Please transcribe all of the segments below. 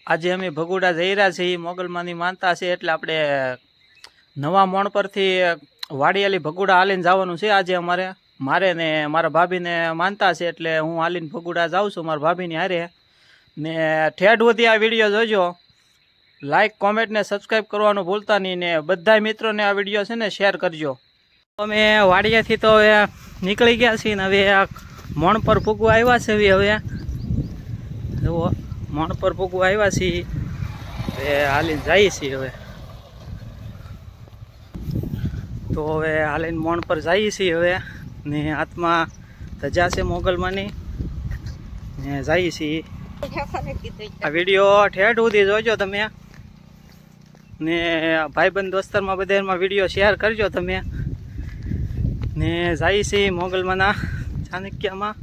આજે અમે ભગુડા જઈ રહ્યા છીએ, મોગલમાંની માનતા છે એટલે આપણે નવા મોણ પરથી વાડિયાલી ભગુડા હાલીને જવાનું છે. આજે મારે ને મારા ભાભીને માનતા છે એટલે હું હાલીને ભગુડા જાઉં છું મારા ભાભીની હારે. ને ઠેઠ સુધી આ વિડીયો જોજો, લાઇક કોમેન્ટ ને સબસ્ક્રાઈબ કરવાનું ભૂલતા નહીં, ને બધા મિત્રોને આ વિડીયો છે ને શેર કરજો. અમે વાડિયાથી તો હવે નીકળી ગયા છીએ ને હવે મોણ પર પૂગવા આવ્યા છે. હવે જુઓ મોણ પર પૂગવા આવ્યા છીએ, હવે હાલીને જઈએ છીએ. હવે તો હવે હાલીને મોણ પર જઈએ છીએ. હવે ને હાથમાં ધજા છે મોગલમાંની ને જઈએ છીએ. આ વિડીયો ઠેઠ સુધી જોજો તમે, ને ભાઈબંધ દોસ્તરમાં બધામાં વિડીયો શેર કરજો તમે. ને જઈએ છીએ મોગલમાંના ચાણક્યમાં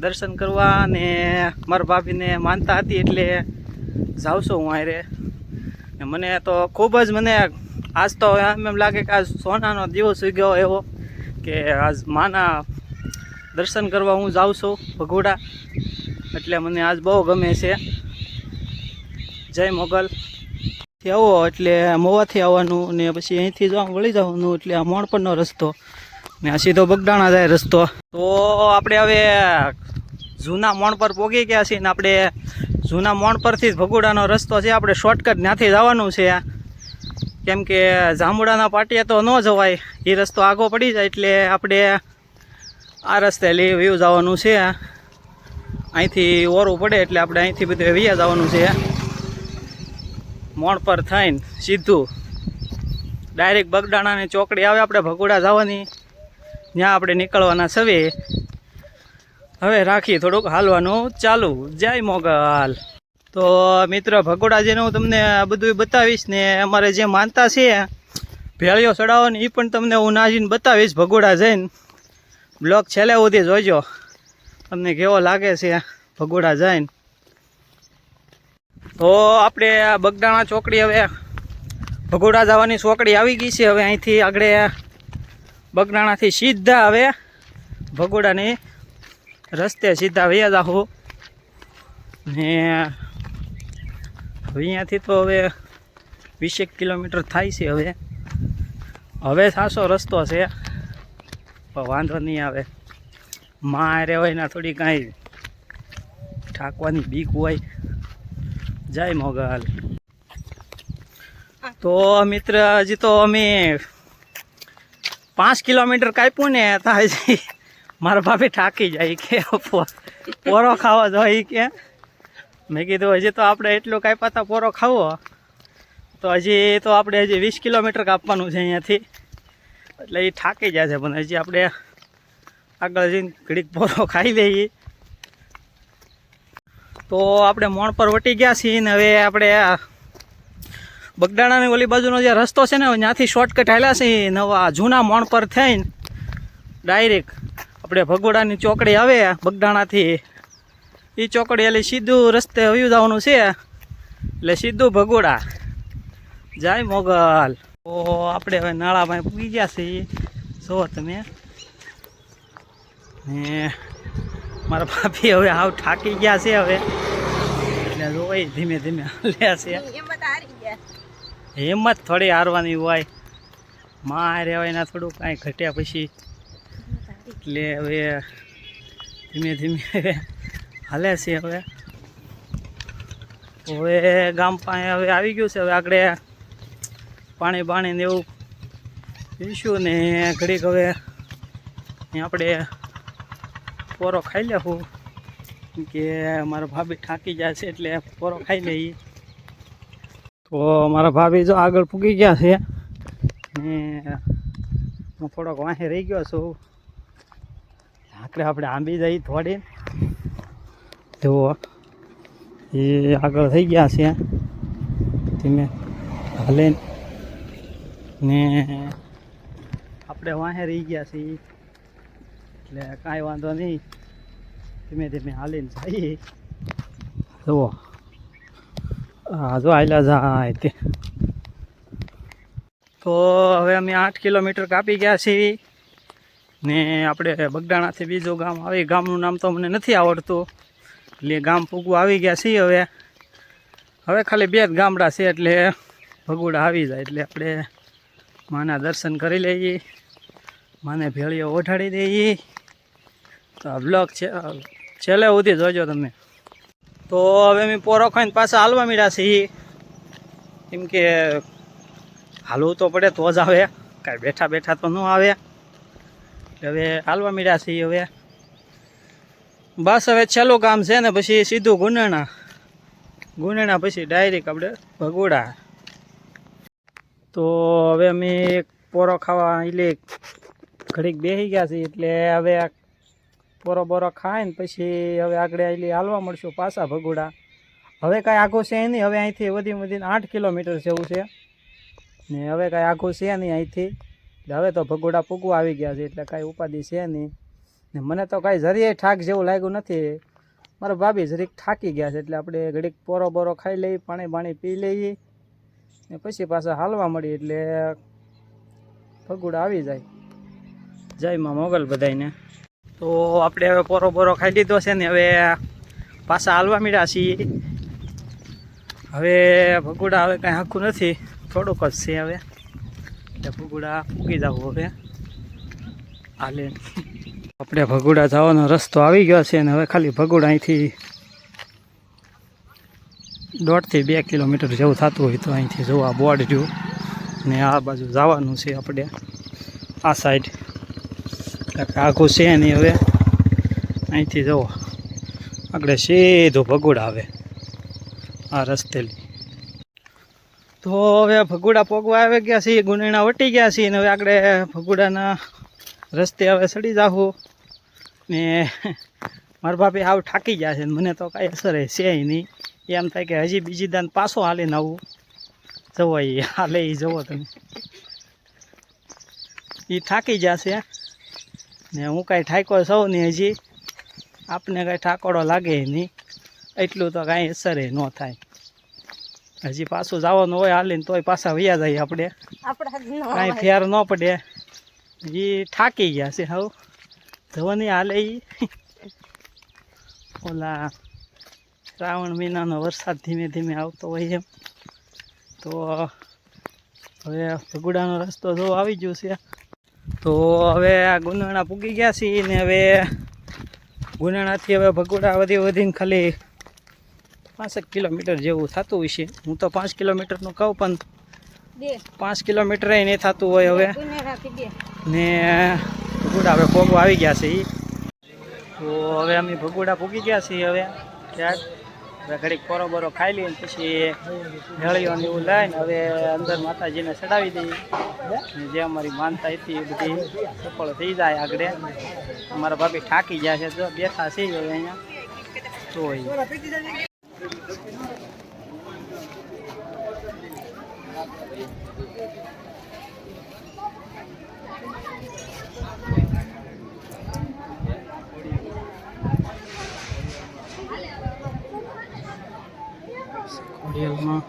દર્શન કરવા. ને મારા ભાભીને માનતા હતી એટલે જાઉં છું હું આરે. ને મને તો ખૂબ જ આજ તો એમ લાગે કે આજ સોનાનો દિવસ ઉગ્યો એવો કે આજ માના દર્શન કરવા હું જાઉં છું ભગુડા, એટલે મને આજ બહુ ગમે છે. જય મોગલ આવો એટલે મોવાથી આવવાનું ને પછી અહીંથી જો વળી જવાનું એટલે આ મોણ પરનો રસ્તો ને આ સીધો બગડાણા જાય રસ્તો. તો આપણે હવે જૂના મોણ પર પહોંચી ગયા છીએ ને આપણે જૂના મોણ પરથી જ ભગુડાનો રસ્તો છે. આપણે શોર્ટકટ ત્યાંથી જવાનું છે, કેમ કે જાંબુડાના પાટિયા તો ન જવાય, એ રસ્તો આગો પડી જાય એટલે આપણે આ રસ્તે લઈ વ્યૂ જવાનું છે. અહીંથી ઓરું પડે એટલે આપણે અહીંથી બધું વ્યા જવાનું છે. મોણ પર થઈને સીધું ડાયરેક્ટ બગડાણાની ચોકડી આવે આપણે ભગુડા જવાની, ત્યાં આપણે નીકળવાના સવે. હવે રાખી થોડુંક હાલવાનું ચાલુ. જય મોગલ. તો મિત્ર ભગોડા જેને હું તમને બધું બતાવીશ ને અમારે જે માનતા છે ભેળીઓ ચડાવવાની એ પણ તમને હું નાજીને બતાવીશ ભગોડા જઈને. બ્લોગ છેલ્લે સુધી જોઈજો, તમને કેવો લાગે છે ભગોડા જઈને. તો આપણે બગડાણા ચોકડી હવે ભગોડા જવાની ચોકડી આવી ગઈ છે. હવે અહીંથી આગળ બગડાણાથી સીધા હવે ભગોડાની રસ્તે સીધા વયા જાઉં. ને અહીંયાથી તો હવે 20 કિલોમીટર થાય છે. હવે સાસો રસ્તો છે પણ વાંધો નહીં આવે. મારે હોય ને થોડી કાંઈ ઠાકવાની બીક હોય. જય મોગલ. તો મિત્ર હજી તો અમે 5 કિલોમીટર કાપ્યું ને ત્યાં મારા ભાભી ઠાકી જાય કે પોરો ખાવા જોઈએ કે. મેં કીધું હજી તો આપણે એટલું કાપ્યા હતા પોરો ખાવો, તો હજી તો આપણે 20 કિલોમીટર કાપવાનું છે અહીંયાથી, એટલે એ ઠાકી જાય છે. પણ હજી આપણે આગળ જઈને ઘડીક પોરો ખાઈ લઈએ. તો આપણે મોણ પર વટી ગયા છીએ ને હવે આપણે બગડાણાની ઓલી બાજુનો જે રસ્તો છે ને ત્યાંથી શોર્ટકટ હાલ્યા છે નવા જૂના મોણ પર થઈને ડાયરેક્ટ આપણે ભગોડાની ચોકડી આવે બગડાણાથી, એ ચોકડી એટલે સીધું રસ્તે વયું જવાનું છે એટલે સીધું ભગોડા. જય મોગલ. તો આપણે હવે નાળામાં પૂગી ગયા છીએ, જો તમે. ને મારા ભાભી હવે હાવ ઠાકી ગયા છે હવે, એટલે જોઈ ધીમે ધીમે હાલ્યા છે. હિંમત થોડી હારવાની હોય, મારે હવે એના થોડું કાંઈ ઘટ્યા પછી એટલે હવે ધીમે ધીમે હાલે છે. હવે ગામ પાસે હવે આવી ગયું છે. હવે આગળ પાણી ને એવું પીશું ને ઘડીક હવે આપણે પોરો ખાઈ લેવું, કે મારા ભાભી ઠાકી જાય છે એટલે પોરો ખાઈ લઈએ. તો મારા ભાભી જો આગળ પૂગી ગયા છે ને હું થોડોક વાંહે રહી ગયો છું. આપણે આંબી જઈ થોડી, તો એ આગળ થઈ ગયા છે ધીમે હાલે ને આપણે વાંહે રહી ગયા છીએ એટલે કાંઈ વાંધો નહીં, ધીમે ધીમે હાલીને જઈએ. જુઓ હા જો હાલ્યા જાય તે. તો હવે અમે 8 કિલોમીટર કાપી ગયા છીએ ને આપણે બગડાણાથી બીજું ગામ આવે, ગામનું નામ તો મને નથી આવડતું એટલે ગામ પૂગવા આવી ગયા છીએ. હવે હવે ખાલી 2 જ ગામડા છે એટલે ભગુડા આવી જાય એટલે આપણે માના દર્શન કરી લઈએ, માને ભેળીઓ ઓઢાડી દઈએ. તો આ બ્લોગ છે છેલ્લે સુધી જોજો તમે. તો હવે મેં પોરો ખાઈને પાછા હાલવા મીડ્યા છીએ, કેમ કે હાલવું તો પડે તો જ આવે, કાંઈ બેઠા બેઠા તો ન આવે. એટલે હવે હાલવા મીડ્યા છીએ. હવે બસ હવે છેલ્લું કામ છે ને પછી સીધું ગુનેણા પછી ડાયરેક્ટ આપણે ભગુડા. તો હવે અમે પોરો ખાવા એટલે ઘડીક બેસી ગયા છીએ, એટલે હવે પોરો ખાઈને પછી હવે આગળ એટલે હાલવા મળશું પાછા ભગુડા. હવે કાંઈ આઘું છે નહીં, હવે અહીંથી વધીને 8 કિલોમીટર જેવું છે ને હવે કાંઈ આઘું છે નહીં અહીંથી. એટલે હવે તો ભગુડા પૂગવા આવી ગયા છે એટલે કાંઈ ઉપાધિ છે નહીં. ને મને તો કાંઈ જરીએ થાક જેવું લાગ્યું નથી. મારા ભાભી જરીક થાકી ગયા છે એટલે આપણે ઘડીક પોરો ખાઈ લઈએ, પાણી પી લઈએ ને પછી પાછા હાલવા મળી એટલે ભગુડા આવી જાય. જય માં મોગલ બધાને. તો આપણે હવે પોરો ખાઈ લીધો છે ને હવે પાછા હાલવા મળ્યા છીએ. હવે ભગુડા હવે કાંઈ આખું નથી, થોડુંક જ છે હવે એટલે ભગુડા પૂગી જવું. હવે હાલે આપણે ભગુડા જવાનો રસ્તો આવી ગયો છે ને હવે ખાલી ભગુડા અહીંથી 1.5 થી 2 કિલોમીટર જેવું થતું હોય તો અહીંથી જોવા બોર્ડ રહ્યું ને આ બાજુ જવાનું છે આપણે આ સાઈડ. આખું છે નહીં, હવે અહીંથી જવો આગળ સીધું ભગુડા આવે આ રસ્તેલી. તો હવે ભગુડા પોગવા આવી ગયા છીએ, ગુનેણા વટી ગયા છીએ ને હવે આગળ ભગુડાના રસ્તે હવે ચડી જાવું. ને મારા ભાભી હાવ થાકી ગયા છે, મને તો કાંઈ અસર છે નહીં. એમ થાય કે હજી બીજી દાન પાછો હાલીને આવું જવાય, હાલે એ જવો તમે. એ થાકી જશે ને હું કાંઈ ઠાકો સૌ નહીં, હજી આપને કાંઈ ઠાકોડો લાગે નહીં, એટલું તો કાંઈ અસર ન થાય. હજી પાછું જવાનું હોય હાલીને તોય પાછા વયા જાય આપણે, કાંઈ ફેર ન પડે. એ થાકી ગયા છે હવે જવાની હાલે. એ ઓલા શ્રાવણ મહિનાનો વરસાદ ધીમે ધીમે આવતો હોય એમ. તો હવે ભગુડાનો રસ્તો જો આવી ગયો છે. તો હવે આ ગુનેણા પૂગી ગયા છીએ ને હવે ગુનેણાથી હવે ભગુડા વધીને ખાલી 5 કિલોમીટર જેવું થતું હોય છે. હું તો 5 કિલોમીટરનું કહું પણ 5 કિલોમીટર નહીં થતું હોય હવે ને ભગુડા હવે પોગવા આવી ગયા છે. તો હવે અમે ભગુડા પૂગી ગયા છીએ. હવે ઘડીક પોરો ખાઈ લઈએ પછી ભેળીઓને એવું લઈને હવે અંદર માતાજીને ચડાવી દઈએ. જે અમારી માનતા હતી એ બધી સફળ થઈ જાય આગળ. અમારા ભાભી થાકી ગયા છે, જો બેઠા છે હવે અહીંયા તો ખોડિયાલમાં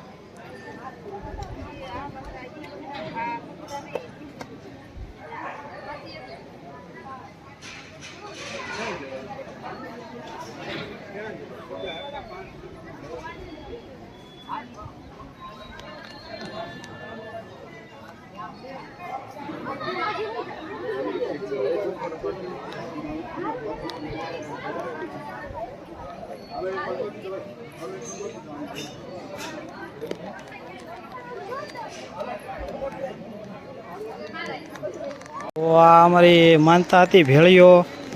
તો આ અમારી માનતા હતી ભેળીઓ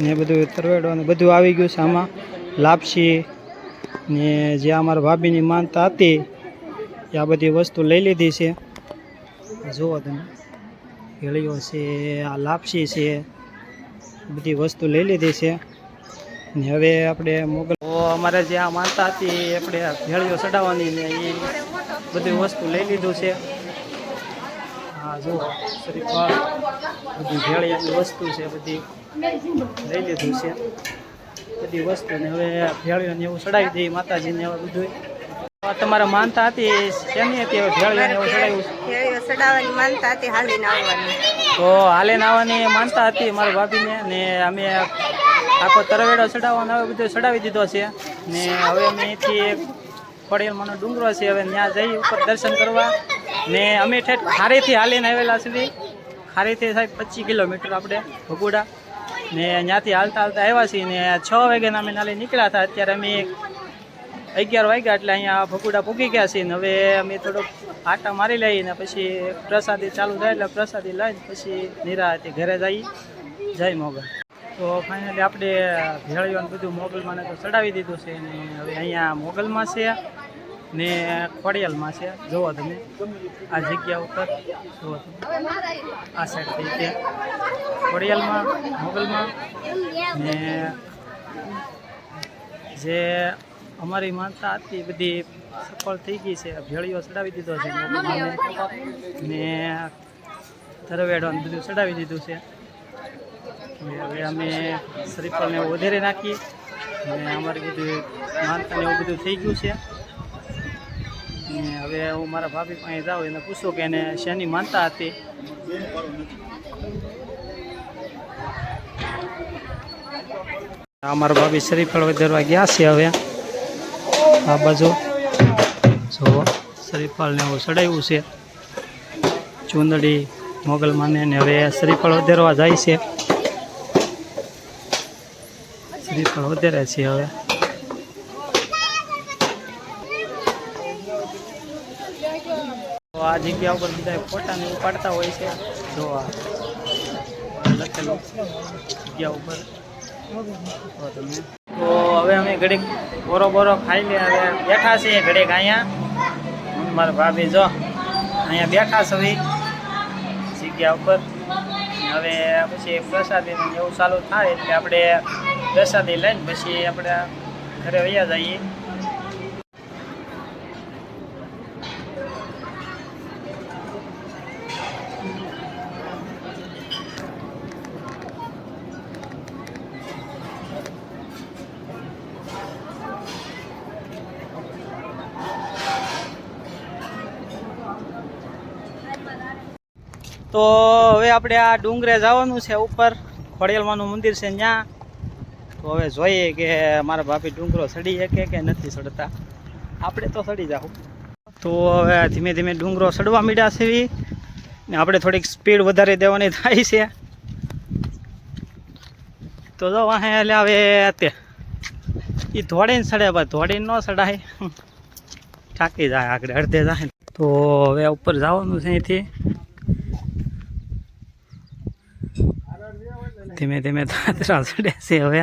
ને બધું તરવેડો ને બધું આવી ગયું છે આમાં. લાપસી ને જે અમારા ભાભીની માનતા હતી એ આ બધી વસ્તુ લઈ લીધી છે. જુઓ તમે ભેળીઓ છે, આ લાપસી છે, બધી વસ્તુ લઈ લીધી છે. ને હવે આપણે મોગલ અમારે જે આ માનતા હતી આપણે ભેળીઓ ચડાવવાની ને એ બધી વસ્તુ લઈ લીધું છે. હા જુઓ શ્રીફળ બધી ભેળિયાની વસ્તુ છે બધી લઈ લીધું છે બધી વસ્તુ. ને હવે ભેળીઓને એવું ચડાવી દઈએ માતાજીને. હવે બધું તમારે માનતા હતી શેની હતી? હવે ભેળીઓને એવું ચડાવ્યું ચડાવવાની માનતા હતી, હાલીને આવવાની. તો હાલીને આવવાની માનતા હતી મારા ભાભીને. ને અમે આખો તરવેડો ચડાવવાનો હવે બધું ચડાવી દીધો છે. ને હવે અમે અહીંથી ખોડિયાલમાંનો ડુંગરો છે હવે ત્યાં જઈ ઉપર દર્શન કરવા ને અમે ઠેઠ ખારેથી હાલીને આવેલા છીએ ખારેથી સાહેબ 25 કિલોમીટર આપણે ભગુડા ને ત્યાંથી હાલતા હાલતા આવ્યા છીએ ને 6 વાગ્યાના અમે નાલે નીકળ્યા હતા અત્યારે અમે 11 વાગ્યા એટલે અહીંયા ભગુડા પૂગી ગયા છીએ ને હવે અમે થોડોક આટા મારી લઈએ ને પછી પ્રસાદી ચાલુ થાય એટલે પ્રસાદી લઈને પછી નિરાતે ઘરે જય મોગલ તો ફાઇનલી આપણે ભેળીઓને બધું મોગલમાં તો ચડાવી દીધું છે ને હવે અહીંયા મોગલમાં છે ને ખોડિયાલમાં છે જુઓ તમે આ જગ્યા ઉપર જુઓ તમે આ સાઈડ થઈ ત્યાં ખોડિયાલમાં મોગલમાં ને જે અમારી માનતા હતી બધી સફળ થઈ ગઈ છે ભેળીઓ ચડાવી દીધો છે ને તરવેડોને બધું ચડાવી દીધું છે હવે અમે શ્રીફળને એવું વધારે નાખીએ અને અમારી બધું માનતાને એવું બધું થઈ ગયું છે ને હવે હું મારા ભાભી પાસે જાઉં એને પૂછું કે એને શેની માનતા હતી અમારા ભાભી શ્રીફળ વધારવા ગયા છે હવે આ બાજુ જો શ્રીફળને એવું ચડાવ્યું છે ચૂંદડી મોગલમાંને ને હવે શ્રીફળ વધારવા જાય છે શ્રીફળ વધારે છે હવે તો આ જગ્યા ઉપર બધા ફોટાને પાડતા હોય છે જો આ લખેલું જગ્યા ઉપર તમે તો હવે અમે ઘડીક બોરો ખાઈ લે હવે બેઠા છીએ ઘડીક અહીંયા મારા ભાભી જો અહીંયા બેઠા છે જગ્યા ઉપર હવે પછી પ્રસાદી એવું ચાલુ થાય એટલે આપણે પ્રસાદી લઈને પછી આપણે ઘરે વયા જઈએ તો હવે આપણે આ ડુંગરે જવાનું છે ઉપર ખોડિયાલમાંનું મંદિર છે ત્યાં તો હવે જોઈએ કે મારા ભાભી ડુંગરો ચડી શકે કે નથી ચડતા આપણે તો ચડી જાવ તો હવે ધીમે ધીમે ડુંગરો ચડવા માંડ્યા છે ને આપણે થોડીક સ્પીડ વધારે દેવાની થાય છે તો જો વાહે એટલે હવે તે એ ધોડીને ચડે ભાઈ ધોડીને ન ચડાય થાકી જાય આગળ અડધે જાય તો હવે ઉપર જવાનું છે અહીંથી ધીમે ધીમે તાતરા ચડે છે હવે